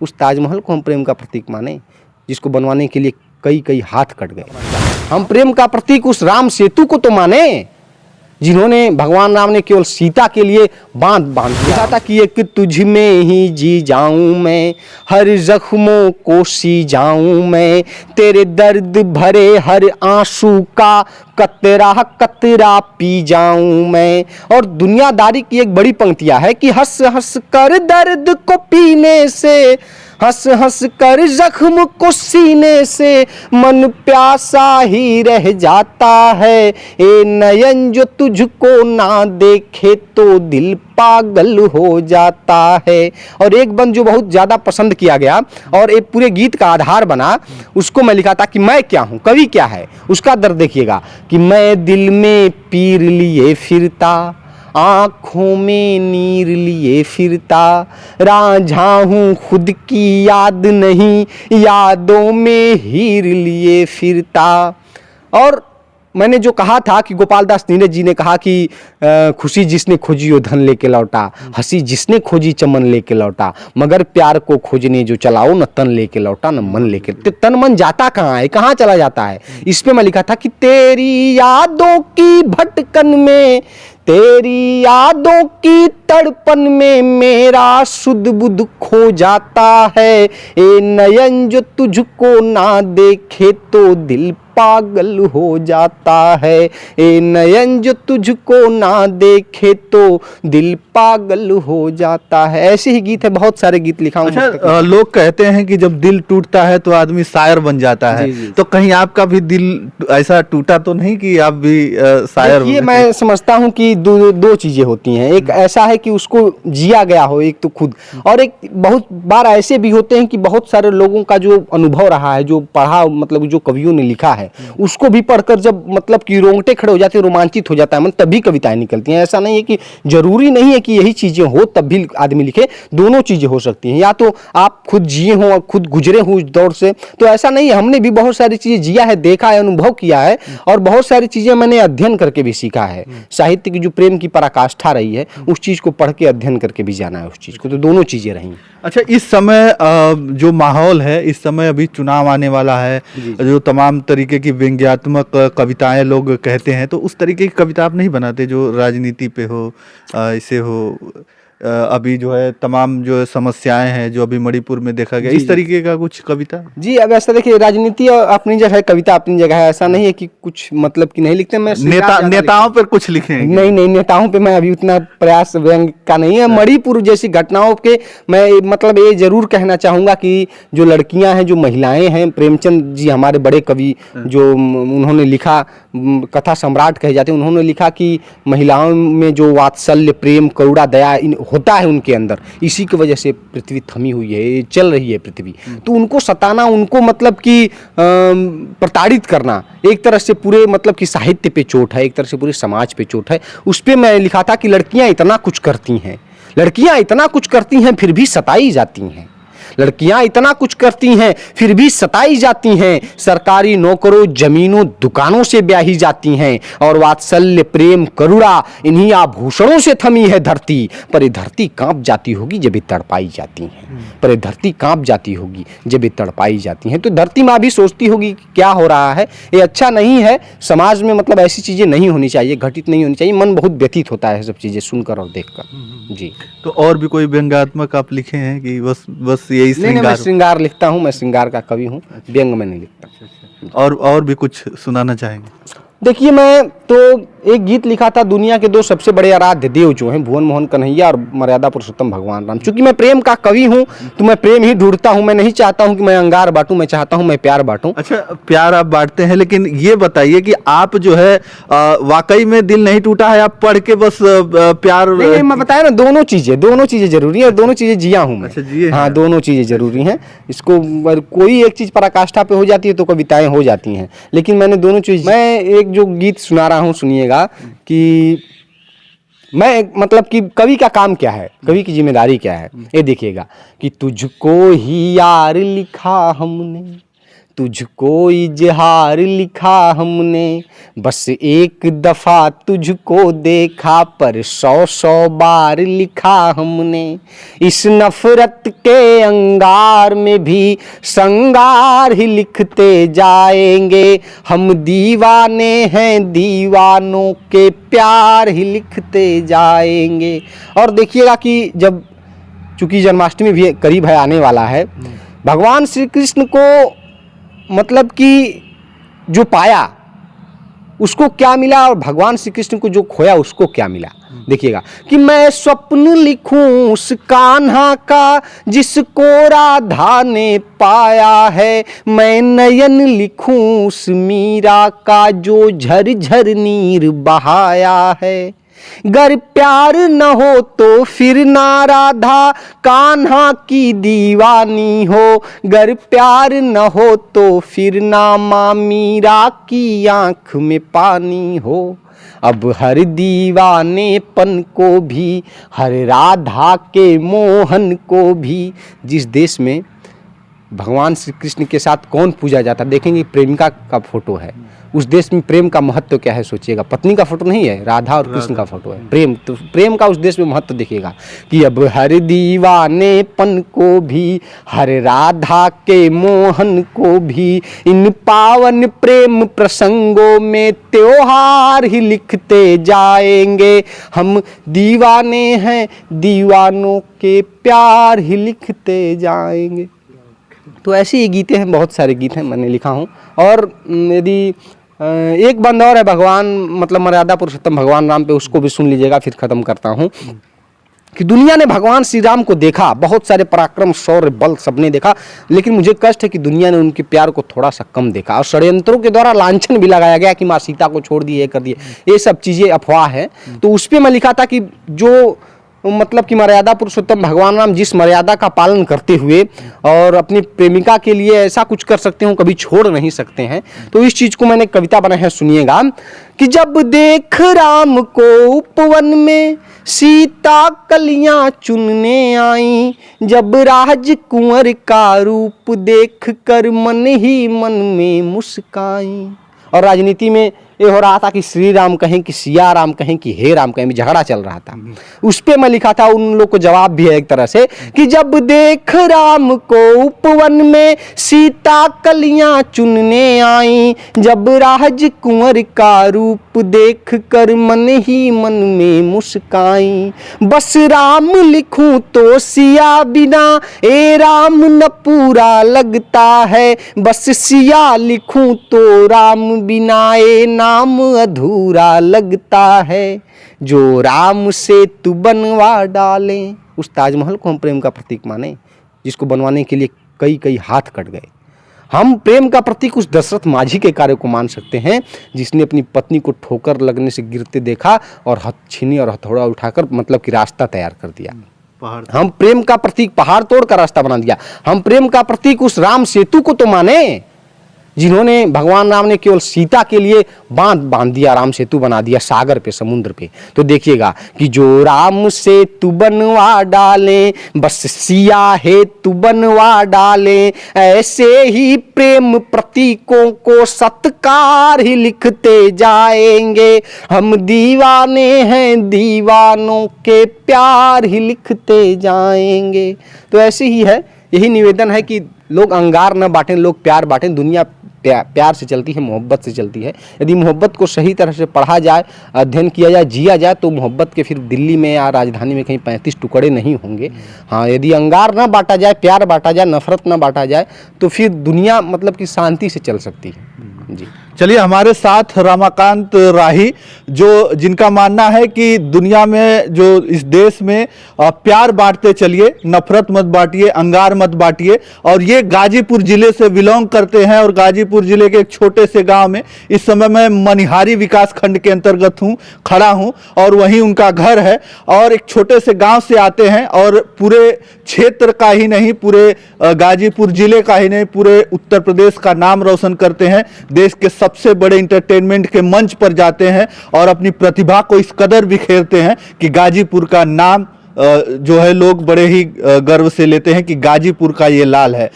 उस ताजमहल को हम प्रेम का प्रतीक माने, जिसको बनवाने के लिए कई कई हाथ कट गए। हम प्रेम का प्रतीक उस राम सेतु को तो माने, जिन्होंने भगवान राम ने केवल सीता के लिए बांध दिया था कि एक तुझ में ही जी जाऊं मैं, हर जख्मों को सी जाऊं मैं, तेरे दर्द भरे हर आंसू का कतरा कतरा पी जाऊं मैं। और दुनियादारी की एक बड़ी पंक्तियां है कि हंस हंस कर दर्द को पीने से, हंस हंस कर जख्म को सीने से, मन प्यासा ही रह जाता है, ए नयन जो तुझको ना देखे तो दिल पागल हो जाता है। और एक बंद जो बहुत ज़्यादा पसंद किया गया और एक पूरे गीत का आधार बना, उसको मैं लिखा था कि मैं क्या हूँ, कवि क्या है, उसका दर्द देखिएगा कि मैं दिल में पीर लिए फिरता, आँखों में नीर लिए फिरता, रांझा हूँ खुद की याद नहीं, यादों में हीर लिए फिरता। और मैंने जो कहा था कि गोपाल दास नीरज जी ने कहा कि खुशी जिसने खोजी वो धन लेके लौटा, हंसी जिसने खोजी चमन लेके लौटा, मगर प्यार को खोजने जो चलाओ न तन लेके लौटा न मन लेके। तो तन मन जाता कहाँ है, कहाँ चला जाता है। इस पे मैं लिखा था कि तेरी यादों की भटकन में, तेरी यादों की तड़पन में मेरा सुध बुध खो जाता है, ए नयन जो तुझको ना देखे तो दिल पागल हो जाता है, ए नयन जो तुझको ना देखे तो दिल पागल हो जाता है। ऐसे ही गीत है, बहुत सारे गीत लिखा हूं। अच्छा, लोग कहते हैं कि जब दिल टूटता है तो आदमी शायर बन जाता है। जी। तो कहीं आपका भी दिल ऐसा टूटा तो नहीं कि आप भी शायर? ये मैं समझता हूं कि दो चीजें होती हैं। एक ऐसा है कि उसको जिया गया हो, एक तो खुद, और एक बहुत बार ऐसे भी होते हैं कि बहुत सारे लोगों का जो अनुभव रहा है, जो पढ़ा, मतलब जो कवियों ने लिखा है, उसको भी पढ़कर जब मतलब कि रोंगटे खड़े हो जाते हैं, रोमांचित हो जाता है मन, तभी कविताएं निकलती हैं। ऐसा नहीं है कि जरूरी नहीं है कि यही चीजें हो तब भी आदमी लिखे, दोनों चीजें हो सकती हैं। या तो आप खुद जिए हों और खुद गुजरे हों उस दौर से, तो ऐसा नहीं है। हमने भी बहुत सारी चीजें जिया है, देखा है, अनुभव किया है, और बहुत सारी चीजें मैंने अध्ययन करके भी सीखा है। साहित्य की जो प्रेम की पराकाष्ठा रही है, उस चीज को पढ़ के अध्ययन करके भी जाना है उस चीज को, तो दोनों चीजें रही। अच्छा, इस समय जो माहौल है, इस समय अभी चुनाव आने वाला है, जो तमाम तरीके की व्यंग्यात्मक कविताएं लोग कहते हैं, तो उस तरीके की कविता आप नहीं बनाते जो राजनीति पे हो, ऐसे हो? अभी जो है तमाम जो समस्याएं हैं जो अभी मणिपुर में देखा गया, इस तरीके का कुछ कविता? जी, अब ऐसा देखिए, राजनीति अपनी जगह है, कविता अपनी जगह है। ऐसा नहीं है कि कुछ मतलब कि नहीं लिखते। मैं नेताओं पर कुछ लिखे हैं? नहीं, नेताओं पे मैं अभी उतना प्रयास व्यंग का नहीं है। मणिपुर जैसी घटनाओं के मैं मतलब ये जरूर कहना चाहूँगा कि जो लड़कियां हैं, जो महिलाएं हैं, प्रेमचंद जी हमारे बड़े कवि, जो उन्होंने लिखा, कथा सम्राट कहे जाते हैं, उन्होंने लिखा कि महिलाओं में जो वात्सल्य, प्रेम, करुणा, दया होता है उनके अंदर, इसी की वजह से पृथ्वी थमी हुई है, चल रही है पृथ्वी। तो उनको सताना, उनको मतलब कि प्रताड़ित करना, एक तरह से पूरे मतलब कि साहित्य पे चोट है, एक तरह से पूरे समाज पे चोट है। उस पे मैं लिखा था कि लड़कियां इतना कुछ करती हैं, लड़कियां इतना कुछ करती हैं फिर भी सताई जाती हैं, लड़कियां इतना कुछ करती हैं फिर भी सताई जाती हैं, सरकारी नौकरों, जमीनों, दुकानों से ब्याही जाती हैं, और वात्सल्य, प्रेम, करुणा, इन्हीं आभूषणों से थमी है धरती, पर ये धरती कांप जाती होगी जब ये तड़पाई जाती हैं, पर ये धरती कांप जाती होगी जब ये तड़पाई जाती हैं। तो धरती माँ भी सोचती होगी कि क्या हो रहा है, ये अच्छा नहीं है, समाज में मतलब ऐसी चीज़ें नहीं होनी चाहिए, घटित नहीं होनी चाहिए। मन बहुत व्यथित होता है सब चीज़ें सुनकर और देखकर। जी। तो और भी कोई व्यंग्यात्मक आप लिखे हैं कि बस यही? नहीं, मैं श्रृंगार लिखता हूँ, मैं श्रृंगार का कवि हूँ, व्यंग में नहीं लिखता। और भी कुछ सुनाना चाहेंगे? देखिए, मैं तो एक गीत लिखा था, दुनिया के दो सबसे बड़े आराध्य देव जो हैं, भुवन मोहन कन्हैया और मर्यादा पुरुषोत्तम भगवान राम। चूंकि मैं प्रेम का कवि हूँ तो मैं प्रेम ही ढूंढता हूँ, मैं नहीं चाहता हूँ कि मैं अंगार बांटूं, मैं चाहता हूँ मैं प्यार बांटूं। अच्छा, प्यार आप बांटते हैं, लेकिन ये बताइए कि आप जो है वाकई में दिल नहीं टूटा है, आप पढ़ के बस प्यार? नहीं, मैं बताया ना, दोनों चीजें जरूरी है, और दोनों चीजें जिया हूँ मैं। अच्छा, जिए? हाँ, दोनों चीजें जरूरी हैं। इसको कोई एक चीज पराकाष्ठा पे हो जाती है तो कविताएं हो जाती हैं, लेकिन मैंने दोनों चीज। मैं एक जो गीत सुना रहा हूँ, सुनिएगा कि मैं मतलब कि कवि का काम क्या है, कवि की जिम्मेदारी क्या है, ये देखिएगा कि तुझको ही यार लिखा हमने, तुझको इजहार लिखा हमने, बस एक दफ़ा तुझको देखा पर 100 बार लिखा हमने। इस नफ़रत के अंगार में भी संगार ही लिखते जाएंगे, हम दीवाने हैं दीवानों के प्यार ही लिखते जाएंगे। और देखिएगा कि जब चूँकि जन्माष्टमी भी करीब है, आने वाला है, भगवान श्री कृष्ण को मतलब कि जो पाया उसको क्या मिला और भगवान श्री कृष्ण को जो खोया उसको क्या मिला। देखिएगा कि मैं स्वप्न लिखूं उस कान्हा का जिसको राधा ने पाया है, मैं नयन लिखूं उस मीरा का जो झरझर नीर बहाया है। गर प्यार न हो तो फिर ना राधा कान्हा की दीवानी हो, गर प्यार न हो तो फिर ना माँ मीरा की आँख में पानी हो। अब हर दीवानेपन को भी, हर राधा के मोहन को भी, जिस देश में भगवान श्री कृष्ण के साथ कौन पूजा जाता, देखेंगे प्रेमिका का फोटो है, उस देश में प्रेम का महत्व क्या है सोचिएगा। पत्नी का फोटो नहीं है, राधा और कृष्ण का फोटो है। प्रेम, तो प्रेम का उस देश में महत्व देखिएगा कि अब हर दीवानेपन को भी, हर राधा के मोहन को भी, इन पावन प्रेम प्रसंगों में त्योहार ही लिखते जाएंगे, हम दीवाने हैं दीवानों के प्यार ही लिखते जाएंगे। तो ऐसे ही गीते हैं, बहुत सारे गीत हैं मैंने लिखा हूँ। और यदि एक बंद और है भगवान मतलब मर्यादा पुरुषोत्तम भगवान राम पे, उसको भी सुन लीजिएगा, फिर ख़त्म करता हूँ। कि दुनिया ने भगवान श्री राम को देखा, बहुत सारे पराक्रम शौर्य बल सबने देखा, लेकिन मुझे कष्ट है कि दुनिया ने उनके प्यार को थोड़ा सा कम देखा और षड्यंत्रों के द्वारा लांछन भी लगाया गया कि माँ सीता को छोड़ दिए, कर दिए, ये सब चीज़ें अफवाह है। तो उस पर मैं लिखा था कि जो मतलब कि मर्यादा पुरुषोत्तम भगवान राम जिस मर्यादा का पालन करते हुए और अपनी प्रेमिका के लिए ऐसा कुछ कर सकते हो, कभी छोड़ नहीं सकते हैं। तो इस चीज़ को मैंने कविता बनाई है, सुनिएगा कि जब देख राम को उपवन में सीता कलियां चुनने आई, जब राजकुंवर का रूप देख कर मन ही मन में मुस्काई। और राजनीति में ये हो रहा था कि श्री राम कहें कि सिया राम कहें कि हे राम कहें, भी झगड़ा चल रहा था। उस पे मैं लिखा था, उन लोग को जवाब भी है एक तरह से कि जब देख राम को उपवन में सीता कलियां चुनने आई, जब राजकुंवर का रूप देख कर मन ही मन में मुस्काई। बस राम लिखूं तो सिया बिना ए राम न पूरा लगता है, बस सिया लिखूं तो राम बिना ए नाम अधूरा लगता है। जो राम से तू बनवा डाले, उस ताजमहल को हम प्रेम का प्रतीक माने, जिसको बनवाने के लिए कई कई हाथ कट गए। हम प्रेम का प्रतीक उस दशरथ माझी के कार्य को मान सकते हैं, जिसने अपनी पत्नी को ठोकर लगने से गिरते देखा और हथछिनी और हथौड़ा उठाकर मतलब कि रास्ता तैयार कर दिया। हम प्रेम का प्रतीक पहाड़ तोड़कर रास्ता बना दिया। हम प्रेम का प्रतीक उस राम सेतु को तो माने, जिन्होंने भगवान राम ने केवल सीता के लिए बांध दिया, राम सेतु बना दिया सागर पे, समुद्र पे। तो देखिएगा कि जो राम सेतु बनवा डाले, बस सिया हेतु बनवा डाले, ऐसे ही प्रेम प्रतीकों को सत्कार ही लिखते जाएंगे, हम दीवाने हैं दीवानों के प्यार ही लिखते जाएंगे। तो ऐसे ही है, यही निवेदन है कि लोग अंगार न बांटें, लोग प्यार बांटें। दुनिया प्यार से चलती है, मोहब्बत से चलती है। यदि मोहब्बत को सही तरह से पढ़ा जाए, अध्ययन किया जाए, जिया जाए, तो मोहब्बत के फिर दिल्ली में या राजधानी में कहीं 35 टुकड़े नहीं होंगे। हाँ, यदि अंगार ना बांटा जाए, प्यार बांटा जाए, नफरत ना बांटा जाए, तो फिर दुनिया मतलब कि शांति से चल सकती है। जी चलिए, हमारे साथ रमाकांत राही, जो जिनका मानना है कि दुनिया में जो इस देश में प्यार बांटते चलिए, नफरत मत बांटिए, अंगार मत बांटिए। और ये गाजीपुर जिले से बिलोंग करते हैं और गाजीपुर जिले के एक छोटे से गांव में इस समय मैं मनिहारी विकास खंड के अंतर्गत खड़ा हूं और वहीं उनका घर है। और एक छोटे से गांव से आते हैं और पूरे क्षेत्र का ही नहीं, पूरे गाजीपुर जिले का ही नहीं, पूरे उत्तर प्रदेश का नाम रोशन करते हैं। देश के सबसे बड़े इंटरटेनमेंट के मंच पर जाते हैं और अपनी प्रतिभा को इस कदर बिखेरते हैं कि गाजीपुर का नाम जो है लोग बड़े ही गर्व से लेते हैं कि गाजीपुर का ये लाल है।